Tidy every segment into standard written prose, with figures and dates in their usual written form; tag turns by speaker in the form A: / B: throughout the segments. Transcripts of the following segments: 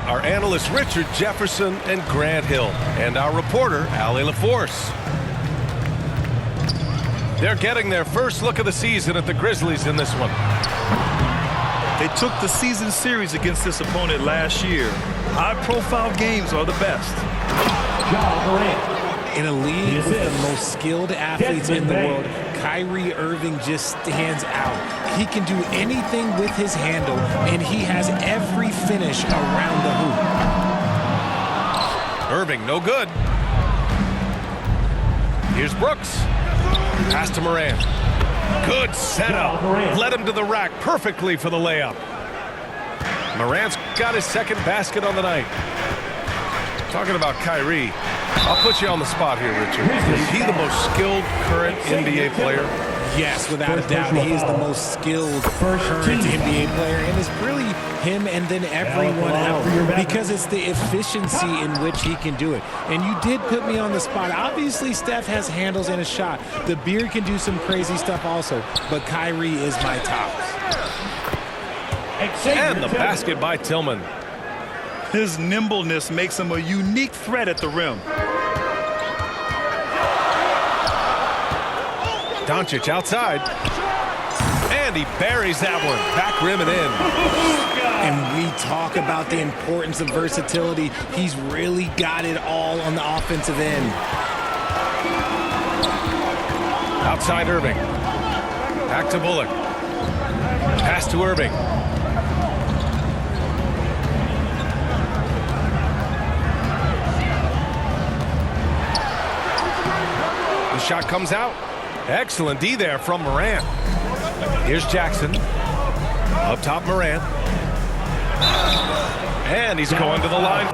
A: our analysts Richard Jefferson and Grant Hill, and our reporter Allie LaForce. They're getting their first look of the season at the Grizzlies in this one.
B: They took the season series against this opponent last year. High-profile games are the best.
C: In a league with the most skilled athletes in the world, Kyrie Irving just stands out. He can do anything with his handle, and he has every finish around the hoop.
A: Irving, no good. Here's Brooks. Pass to Morant. Good setup. Led him to the rack perfectly for the layup. Morant's got his second basket on the night. Talking about Kyrie, I'll put you on the spot here, Richard. Is he the most skilled current NBA player?
C: Yes, without a doubt, he is the most skilled current NBA player, and it's really him and then everyone else because it's the efficiency in which he can do it. And you did put me on the spot. Obviously, Steph has handles and a shot. The Beard can do some crazy stuff also, but Kyrie is my top.
A: And the basket by Tillman.
B: His nimbleness makes him a unique threat at the rim.
A: Doncic outside. And he buries that one. Back rim and in.
C: And we talk about the importance of versatility. He's really got it all on the offensive end.
A: Outside Irving. Back to Bullock. Pass to Irving. The shot comes out. Excellent D there from Morant. Here's Jackson. Up top, Morant. And he's going to the line.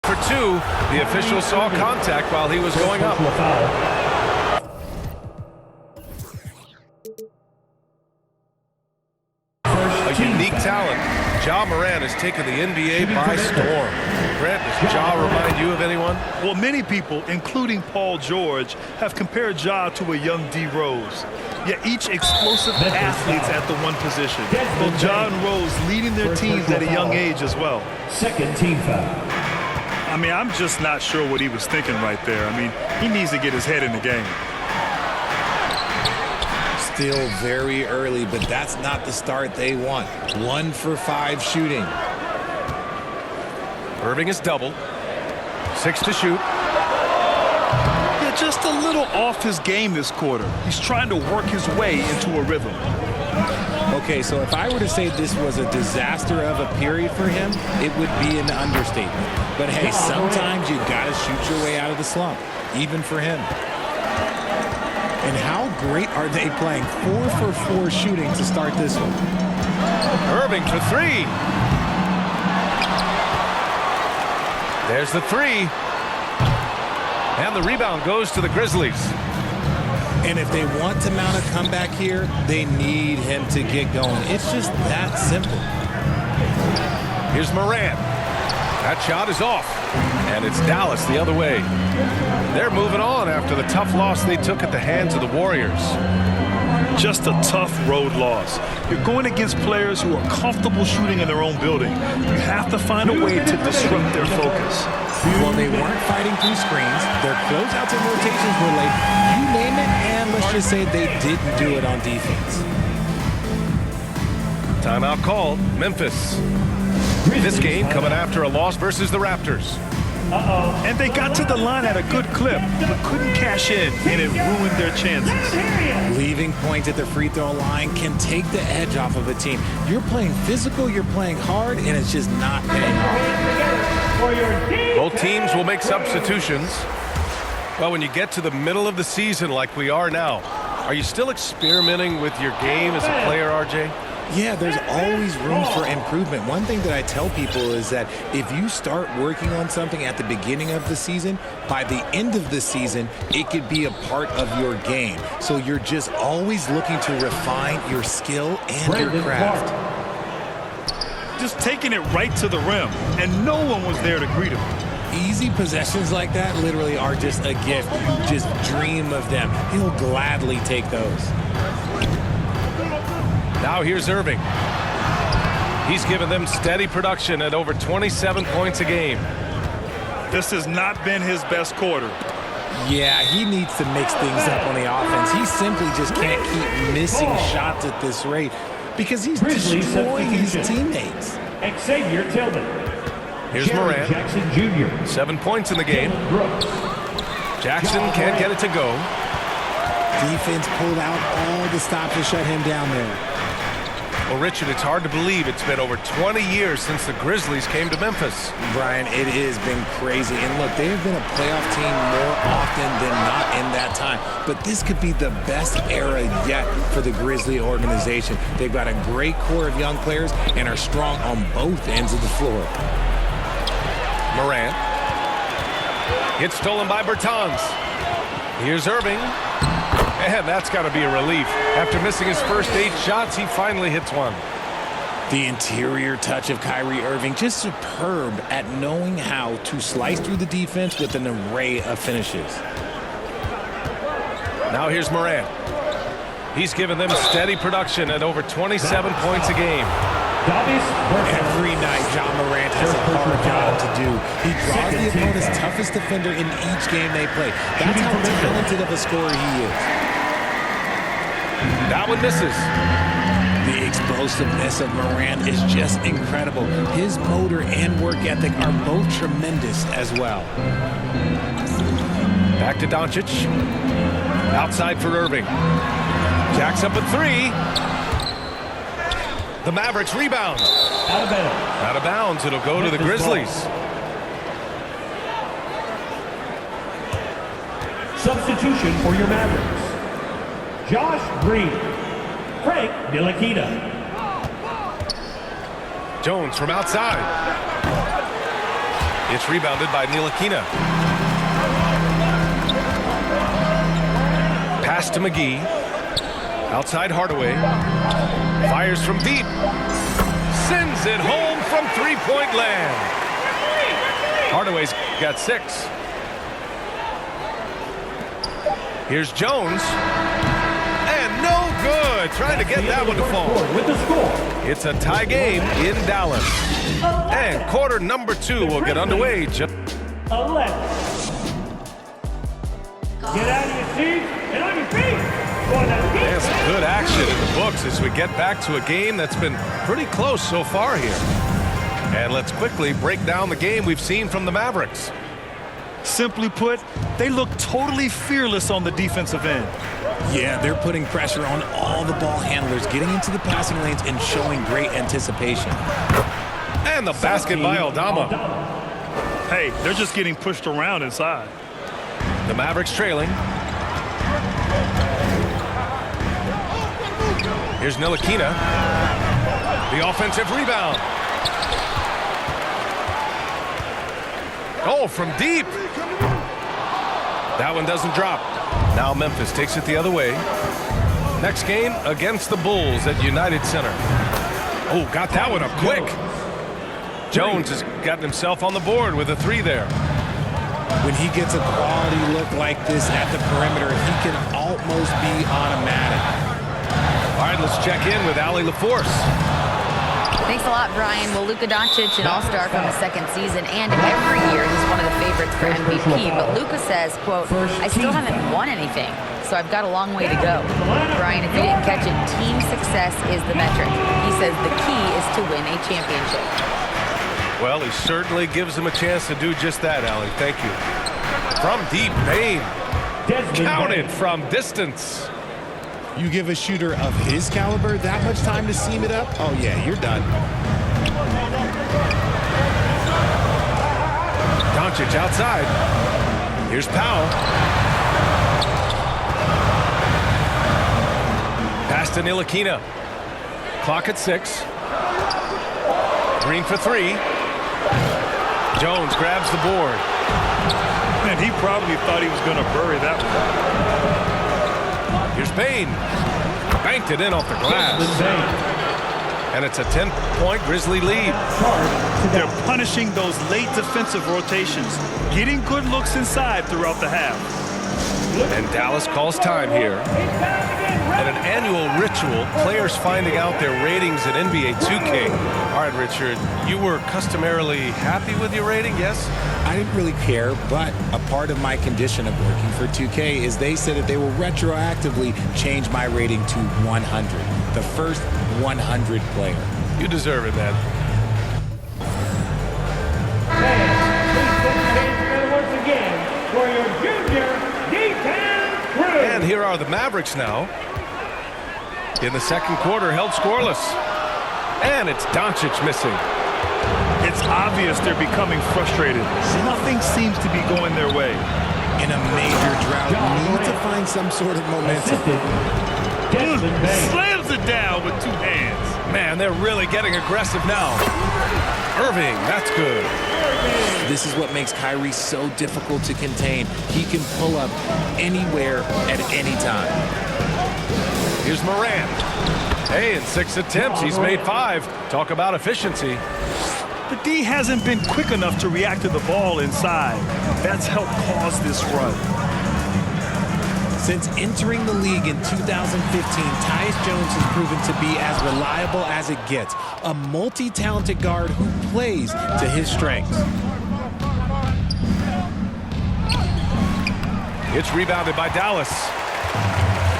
A: For two, the official saw contact while he was going up. A unique talent. Ja Morant has taken the NBA by storm. Brent, does Ja remind you of anyone?
B: Well, many people, including Paul George, have compared Ja to a young D. Rose. Yet each explosive athletes at the one position. Both Ja and Rose leading their teams at a young age as well.
D: Second team foul.
B: I mean, I'm just not sure what he was thinking right there. I mean, he needs to get his head in the game.
C: Still very early, but that's not the start they want. 1 for 5 shooting.
A: Irving is doubled. 6 to shoot.
B: Yeah, just a little off his game this quarter. He's trying to work his way into a rhythm.
C: Okay, so if I were to say this was a disaster of a period for him, it would be an understatement. But hey, sometimes you gotta shoot your way out of the slump, even for him. And how great are they playing? 4 for 4 shooting to start this one.
A: Irving for 3. There's the 3. And the rebound goes to the Grizzlies.
C: And if they want to mount a comeback here, they need him to get going. It's just that simple.
A: Here's Morant. That shot is off. And it's Dallas the other way. They're moving on after the tough loss they took at the hands of the Warriors.
B: Just a tough road loss. You're going against players who are comfortable shooting in their own building. You have to find a way to disrupt their focus.
C: Well, they weren't fighting through screens. Their closeouts and rotations were late. You name it, and let's just say they didn't do it on defense.
A: Timeout called. Memphis. This game coming after a loss versus the Raptors.
B: And they got to the line at a good clip, but couldn't cash in, and it ruined their chances.
C: Leaving points at the free throw line can take the edge off of a team. You're playing physical, you're playing hard, and it's just not paying off.
A: Both teams will make substitutions. Well, when you get to the middle of the season like we are now, are you still experimenting with your game as a player, RJ?
C: Yeah, there's always room for improvement. One thing that I tell people is that if you start working on something at the beginning of the season, by the end of the season, it could be a part of your game. So you're just always looking to refine your skill and your craft.
B: Just taking it right to the rim, and no one was there to greet him.
C: Easy possessions like that literally are just a gift. You just dream of them. He'll gladly take those.
A: Now here's Irving. He's given them steady production at over 27 points a game.
B: This has not been his best quarter.
C: Yeah, he needs to mix things up on the offense. He simply just can't keep missing shots at this rate because he's destroying his teammates.
D: Xavier Tillman.
A: Here's Morant.
D: Jackson Jr.
A: 7 points in the game. Jackson can't get it to go.
C: Defense pulled out all the stops to shut him down there.
A: Well, Richard, it's hard to believe it's been over 20 years since the Grizzlies came to Memphis.
C: Brian, it has been crazy. And look, they have been a playoff team more often than not in that time. But this could be the best era yet for the Grizzly organization. They've got a great core of young players and are strong on both ends of the floor.
A: Morant. Gets stolen by Bertans. Here's Irving. And that's got to be a relief. After missing his first 8 shots, he finally hits one.
C: The interior touch of Kyrie Irving, just superb at knowing how to slice through the defense with an array of finishes.
A: Now here's Morant. He's given them steady production at over 27 points a game.
C: Every night, John Morant has a hard job to do. He draws the opponent's toughest defender in each game they play. That's how talented of a scorer he is.
A: That one misses.
C: The explosiveness of Morant is just incredible. His motor and work ethic are both tremendous as well.
A: Back to Doncic. Outside for Irving. Jacks up at 3. The Mavericks rebound.
D: Out of bounds.
A: Out of bounds. It'll go to the Grizzlies.
D: Substitution for your Mavericks. Josh Green. Frank Ntilikina.
A: Jones from outside. It's rebounded by Ntilikina. Pass to McGee. Outside Hardaway. Fires from deep. Sends it home from three-point land. Hardaway's got 6. Here's Jones. And no good. Trying to get that one to fall.
D: With the score.
A: It's a tie game in Dallas. And quarter number 2 will get underway.
D: 11. Get out of your seats and on your feet.
A: There's some good action in the books as we get back to a game that's been pretty close so far here. And let's quickly break down the game we've seen from the Mavericks.
B: Simply put, they look totally fearless on the defensive end.
C: Yeah, they're putting pressure on all the ball handlers, getting into the passing lanes and showing great anticipation.
A: And the basket by Aldama.
B: Hey, they're just getting pushed around inside.
A: The Mavericks trailing. Here's Ntilikina. The offensive rebound. Oh, from deep. That one doesn't drop. Now Memphis takes it the other way. Next game against the Bulls at United Center. Oh, got that one up quick. Jones has gotten himself on the board with a 3 there.
C: When he gets a quality look like this at the perimeter, he can almost be automatic.
A: All right, let's check in with Allie LaForce.
E: Thanks a lot, Brian. Well, Luka Doncic, an all-star from his 2nd season, and every year he's one of the favorites for MVP. But Luka says, quote, I still haven't won anything, so I've got a long way to go. Brian, if you didn't catch it, team success is the metric. He says the key is to win a championship.
A: Well, he certainly gives him a chance to do just that, Allie. Thank you. From deep, Bain. Counted from distance.
C: You give a shooter of his caliber that much time to seam it up? Oh, yeah, you're done.
A: Doncic outside. Here's Powell. Pass to Ntilikina. Clock at 6. Green for 3. Jones grabs the board.
B: And he probably thought he was going to bury that one.
A: Here's Bain. Banked it in off the glass. And it's a 10-point Grizzly lead.
B: They're punishing those late defensive rotations, getting good looks inside throughout the half.
A: And Dallas calls time here. At an annual ritual, players finding out their ratings in NBA 2K. All right, Richard, you were customarily happy with your rating, yes?
C: I didn't really care, but a part of my condition of working for 2K is they said that they will retroactively change my rating to 100. The first 100 player.
A: You deserve it, man.
D: Once again for your junior D-Town crew.
A: And here are the Mavericks now. In the second quarter, held scoreless. And it's Doncic missing.
B: It's obvious they're becoming frustrated. Nothing seems to be going their way.
C: In a major drought, need to find some sort of momentum.
B: Slams it down with 2 hands.
A: Man, they're really getting aggressive now. Irving, that's good.
C: This is what makes Kyrie so difficult to contain. He can pull up anywhere at any time.
A: Here's Morant. Hey, in 6 attempts, he's made 5. Talk about efficiency.
B: The D hasn't been quick enough to react to the ball inside. That's helped cause this run.
C: Since entering the league in 2015, Tyus Jones has proven to be as reliable as it gets. A multi-talented guard who plays to his strengths.
A: It's rebounded by Dallas.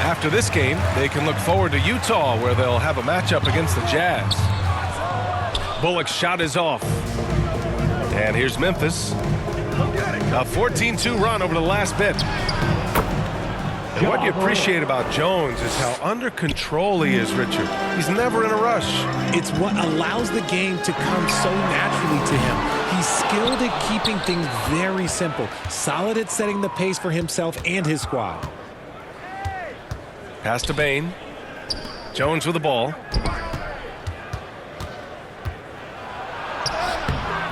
A: After this game, they can look forward to Utah, where they'll have a matchup against the Jazz. Bullock's shot is off. And here's Memphis. A 14-2 run over the last bit. And what you appreciate about Jones is how under control he is, Richard. He's never in a rush.
C: It's what allows the game to come so naturally to him. He's skilled at keeping things very simple, solid at setting the pace for himself and his squad.
A: Pass to Bain. Jones with the ball.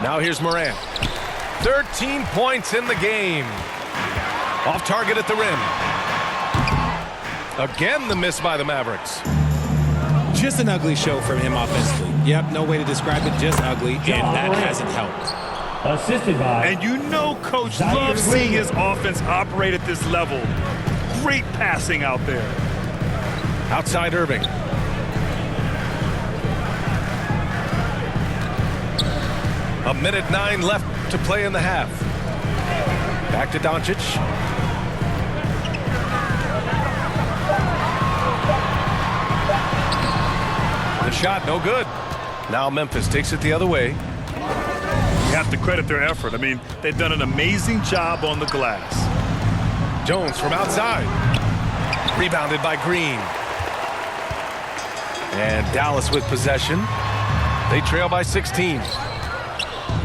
A: Now here's Morant. 13 points in the game. Off target at the rim. Again, the miss by the Mavericks.
C: Just an ugly show from him offensively. Yep, no way to describe it, just ugly, and that hasn't helped.
D: Assisted by.
B: And you know Coach loves seeing his offense operate at this level. Great passing out there.
A: Outside Irving. A minute 9 left to play in the half. Back to Doncic. The shot, no good. Now Memphis takes it the other way.
B: You have to credit their effort. I mean, they've done an amazing job on the glass.
A: Jones from outside. Rebounded by Green. And Dallas with possession. They trail by 16.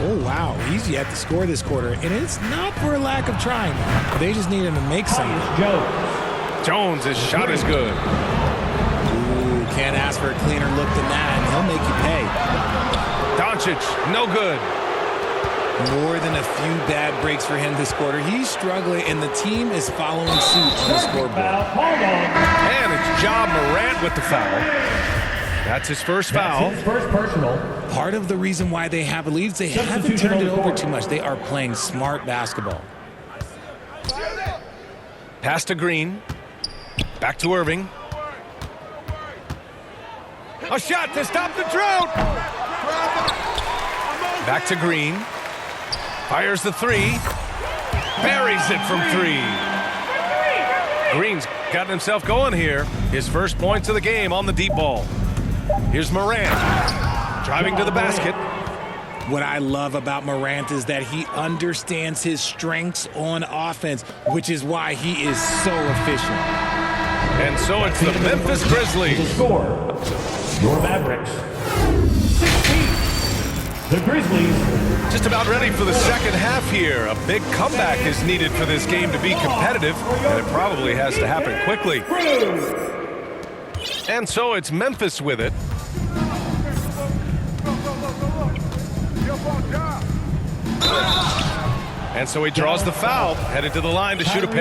C: Oh, wow. He's yet to score this quarter, and it's not for a lack of trying. They just need him to make something.
A: Jones, his shot is good.
C: Ooh, can't ask for a cleaner look than that, and he'll make you pay.
A: Doncic, no good.
C: More than a few bad breaks for him this quarter. He's struggling, and the team is following suit on the scoreboard.
A: And it's Ja Morant with the foul. That's his first foul.
D: His first personal.
C: Part of the reason why they have a lead is they haven't turned it over too much. They are playing smart basketball.
A: Pass to Green. Back to Irving. A shot to stop the drought. Back to Green. Fires the 3. Buries it from 3. Green's gotten himself going here. His first points of the game on the deep ball. Here's Morant. Driving to the basket.
C: What I love about Morant is that he understands his strengths on offense, which is why he is so efficient.
A: And so it's the Memphis Grizzlies.
D: The score, your Mavericks, 16. The Grizzlies.
A: Just about ready for the second half here. A big comeback is needed for this game to be competitive, and it probably has to happen quickly. And so it's Memphis with it. And so he draws the foul, headed to the line to shoot a pair.